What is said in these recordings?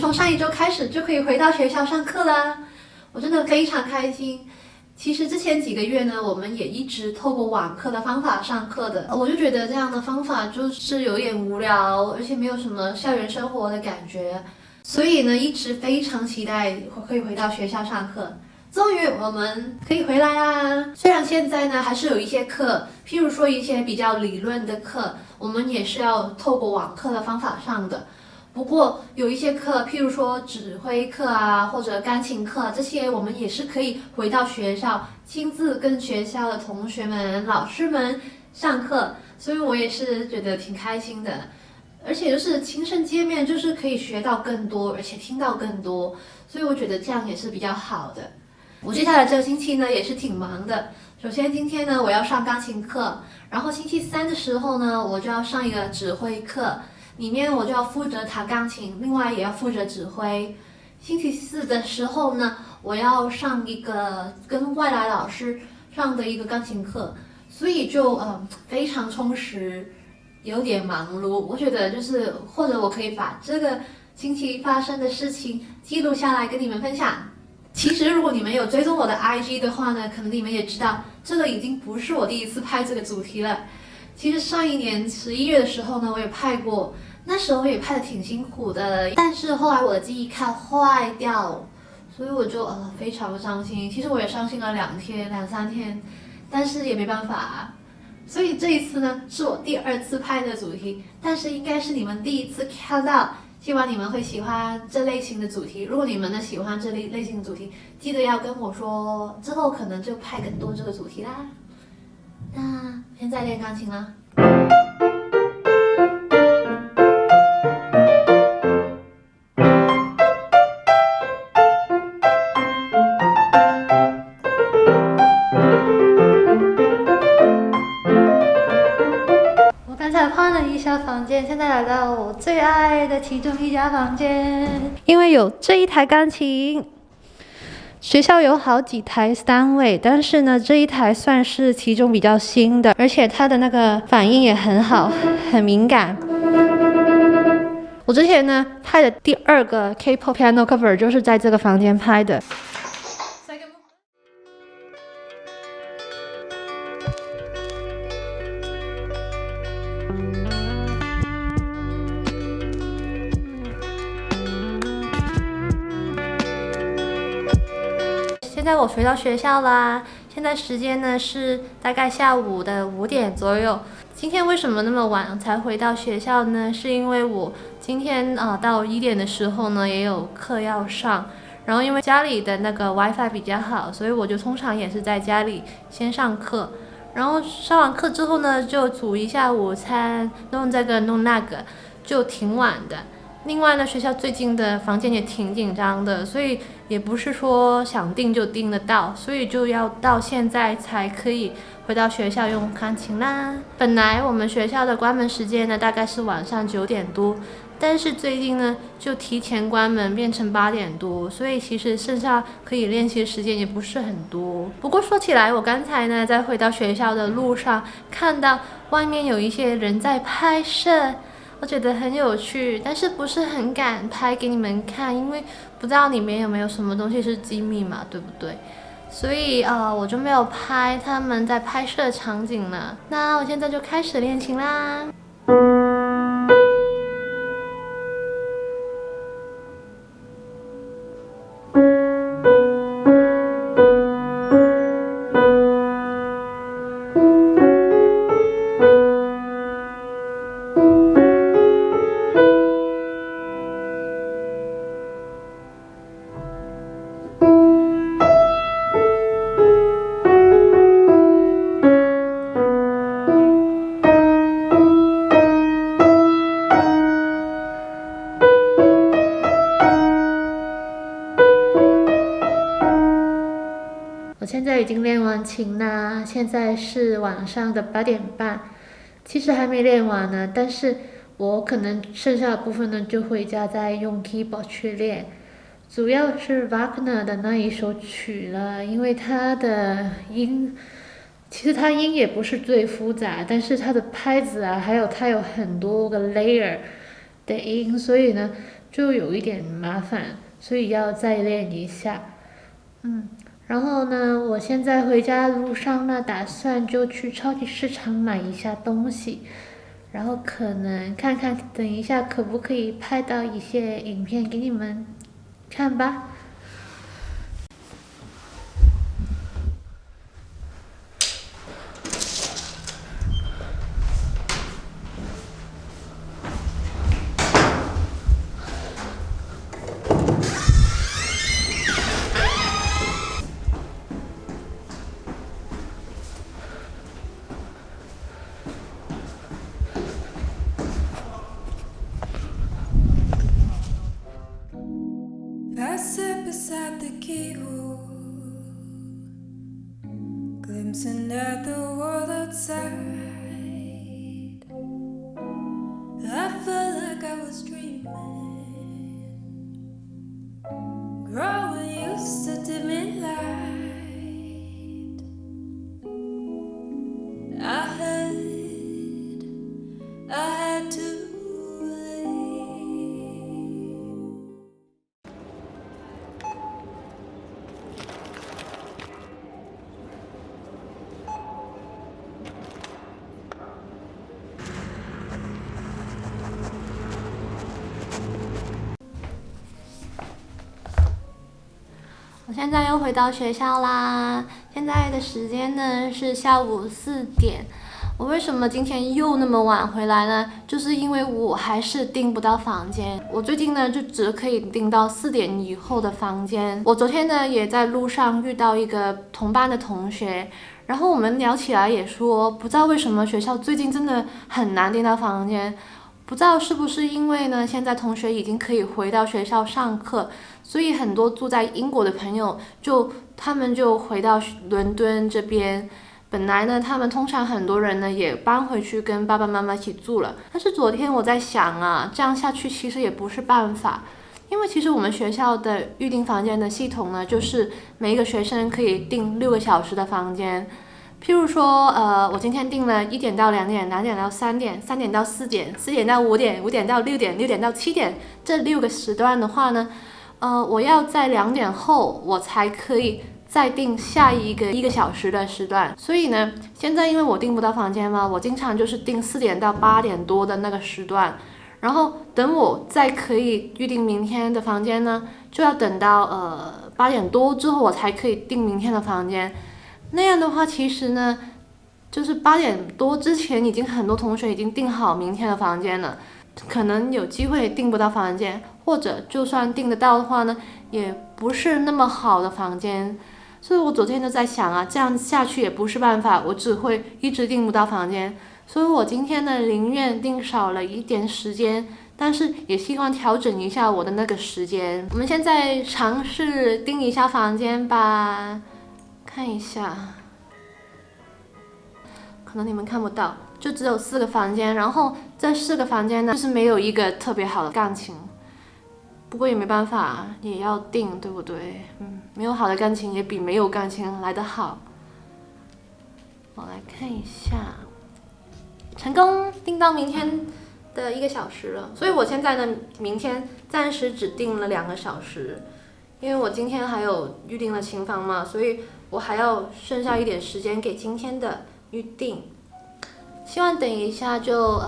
从上一周开始就可以回到学校上课啦，我真的非常开心。其实之前几个月呢，我们也一直透过网课的方法上课的，我就觉得这样的方法就是有点无聊，而且没有什么校园生活的感觉，所以呢，一直非常期待可以回到学校上课。终于我们可以回来啦！虽然现在呢还是有一些课，譬如说一些比较理论的课，我们也是要透过网课的方法上的。不过有一些课，譬如说指挥课啊，或者钢琴课，这些我们也是可以回到学校，亲自跟学校的同学们、老师们上课，所以我也是觉得挺开心的。而且就是亲身见面，就是可以学到更多，而且听到更多，所以我觉得这样也是比较好的。我接下来这个星期呢也是挺忙的。首先今天呢我要上钢琴课，然后星期三的时候呢我就要上一个指挥课。里面我就要负责弹钢琴，另外也要负责指挥。星期四的时候呢，我要上一个跟外来老师上的一个钢琴课，所以就非常充实，有点忙碌。我觉得就是或者我可以把这个星期发生的事情记录下来跟你们分享。其实如果你们有追踪我的 IG 的话呢，可能你们也知道，这个已经不是我第一次拍这个主题了。其实上一年11月的时候呢，我也拍过。那时候也拍得挺辛苦的，但是后来我的记忆卡坏掉，所以我就非常伤心。其实我也伤心了2三天，但是也没办法。所以这一次呢，是我第2次拍的主题，但是应该是你们第1次看到。希望你们会喜欢这类型的主题。如果你们呢喜欢这类型的主题，记得要跟我说，之后可能就拍更多这个主题啦。那现在练钢琴啦。换了一下房间，现在来到我最爱的其中一家房间，因为有这一台钢琴。学校有好几台单位，但是呢，这一台算是其中比较新的，而且它的那个反应也很好，很敏感。我之前呢拍的第2个 K-pop piano cover 就是在这个房间拍的。现在我回到学校啦，现在时间呢是大概下午的5点左右。今天为什么那么晚才回到学校呢？是因为我今天到1点的时候呢也有课要上，然后因为家里的那个 WiFi 比较好，所以我就通常也是在家里先上课，然后上完课之后呢就煮一下午餐，弄这个弄那个，就挺晚的。另外呢，学校最近的房间也挺紧张的，所以也不是说想订就订得到，所以就要到现在才可以回到学校用钢琴啦。本来我们学校的关门时间呢大概是晚上9点多，但是最近呢就提前关门变成8点多，所以其实剩下可以练习的时间也不是很多。不过说起来，我刚才呢在回到学校的路上看到外面有一些人在拍摄，我觉得很有趣，但是不是很敢拍给你们看，因为不知道里面有没有什么东西是机密嘛，对不对？所以我就没有拍他们在拍摄的场景了。那我现在就开始练琴啦。我现在已经练完琴啦，现在是晚上的8点半，其实还没练完呢，但是我可能剩下的部分呢就回家再用 keyboard 去练，主要是 Wagner 的那一首曲了，因为它的音，其实它音也不是最复杂，但是它的拍子啊，还有它有很多个 layer 的音，所以呢就有一点麻烦，所以要再练一下。然后呢，我现在回家的路上呢，打算就去超级市场买一下东西，然后可能看看等一下可不可以拍到一些影片给你们看吧。I sat beside the keyhole, glimpsing at the world outside. I felt like I was dreaming, growing used to dimming light. I had to leave. 我现在又回到学校啦，现在的时间呢是下午4点。我为什么今天又那么晚回来呢？就是因为我还是订不到房间。我最近呢就只可以订到4点以后的房间。我昨天呢也在路上遇到一个同班的同学，然后我们聊起来也说，不知道为什么学校最近真的很难订到房间。不知道是不是因为呢，现在同学已经可以回到学校上课，所以很多住在英国的朋友他们就回到伦敦这边。本来呢，他们通常很多人呢也搬回去跟爸爸妈妈一起住了。但是昨天我在想啊，这样下去其实也不是办法，因为其实我们学校的预订房间的系统呢，就是每一个学生可以订6个小时的房间。譬如说，我今天订了1点到2点，2点到3点，3点到4点，4点到5点，5点到6点，6点到7点，这6个时段的话呢，我要在2点后我才可以再订下一个1个小时的时段。所以呢，现在因为我订不到房间嘛，我经常就是订4点到8点多的那个时段，然后等我再可以预定明天的房间呢，就要等到8点多之后我才可以订明天的房间。那样的话，其实呢，就是8点多之前已经很多同学已经订好明天的房间了，可能有机会订不到房间，或者就算订得到的话呢，也不是那么好的房间。所以我昨天就在想啊，这样下去也不是办法，我只会一直订不到房间。所以我今天呢，宁愿订少了一点时间，但是也希望调整一下我的那个时间。我们现在尝试订一下房间吧。看一下，可能你们看不到，就只有4个房间，然后这4个房间呢，就是没有一个特别好的钢琴，不过也没办法，也要订，对不对？没有好的钢琴也比没有钢琴来得好。我来看一下，成功订到明天的1个小时了，所以我现在呢，明天暂时只订了2个小时，因为我今天还有预定了琴房嘛，所以我还要剩下一点时间给今天的预定。希望等一下就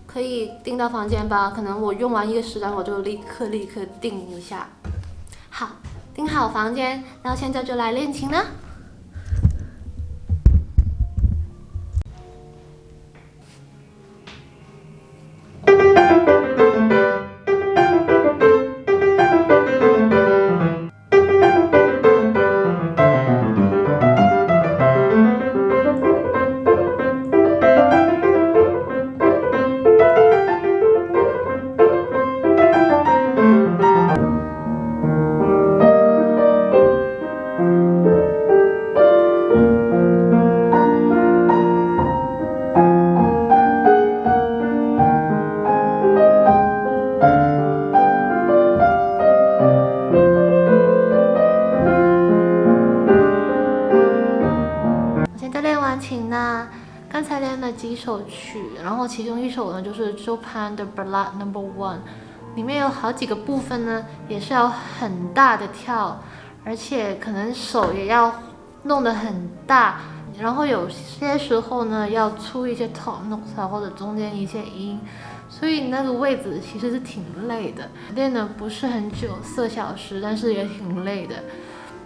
可以订到房间吧，可能我用完1个时段我就立刻订一下。好，订好房间，然后现在就来练琴啦。刚才练了几首曲，然后其中一首呢就是 Chopin 的 Ballade No.1，里面有好几个部分呢，也是要很大的跳，而且可能手也要弄得很大，然后有些时候呢要出一些 top note 或者中间一些音，所以那个位置其实是挺累的，练的不是很久，4小时，但是也挺累的。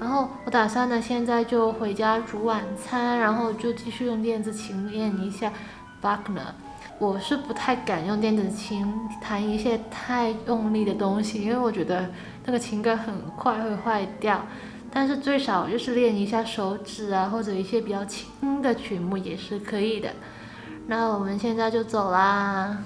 然后我打算呢，现在就回家煮晚餐，然后就继续用电子琴练一下 Wagner。我是不太敢用电子琴弹一些太用力的东西，因为我觉得那个琴杆很快会坏掉。但是最少就是练一下手指啊，或者一些比较轻的曲目也是可以的。那我们现在就走啦。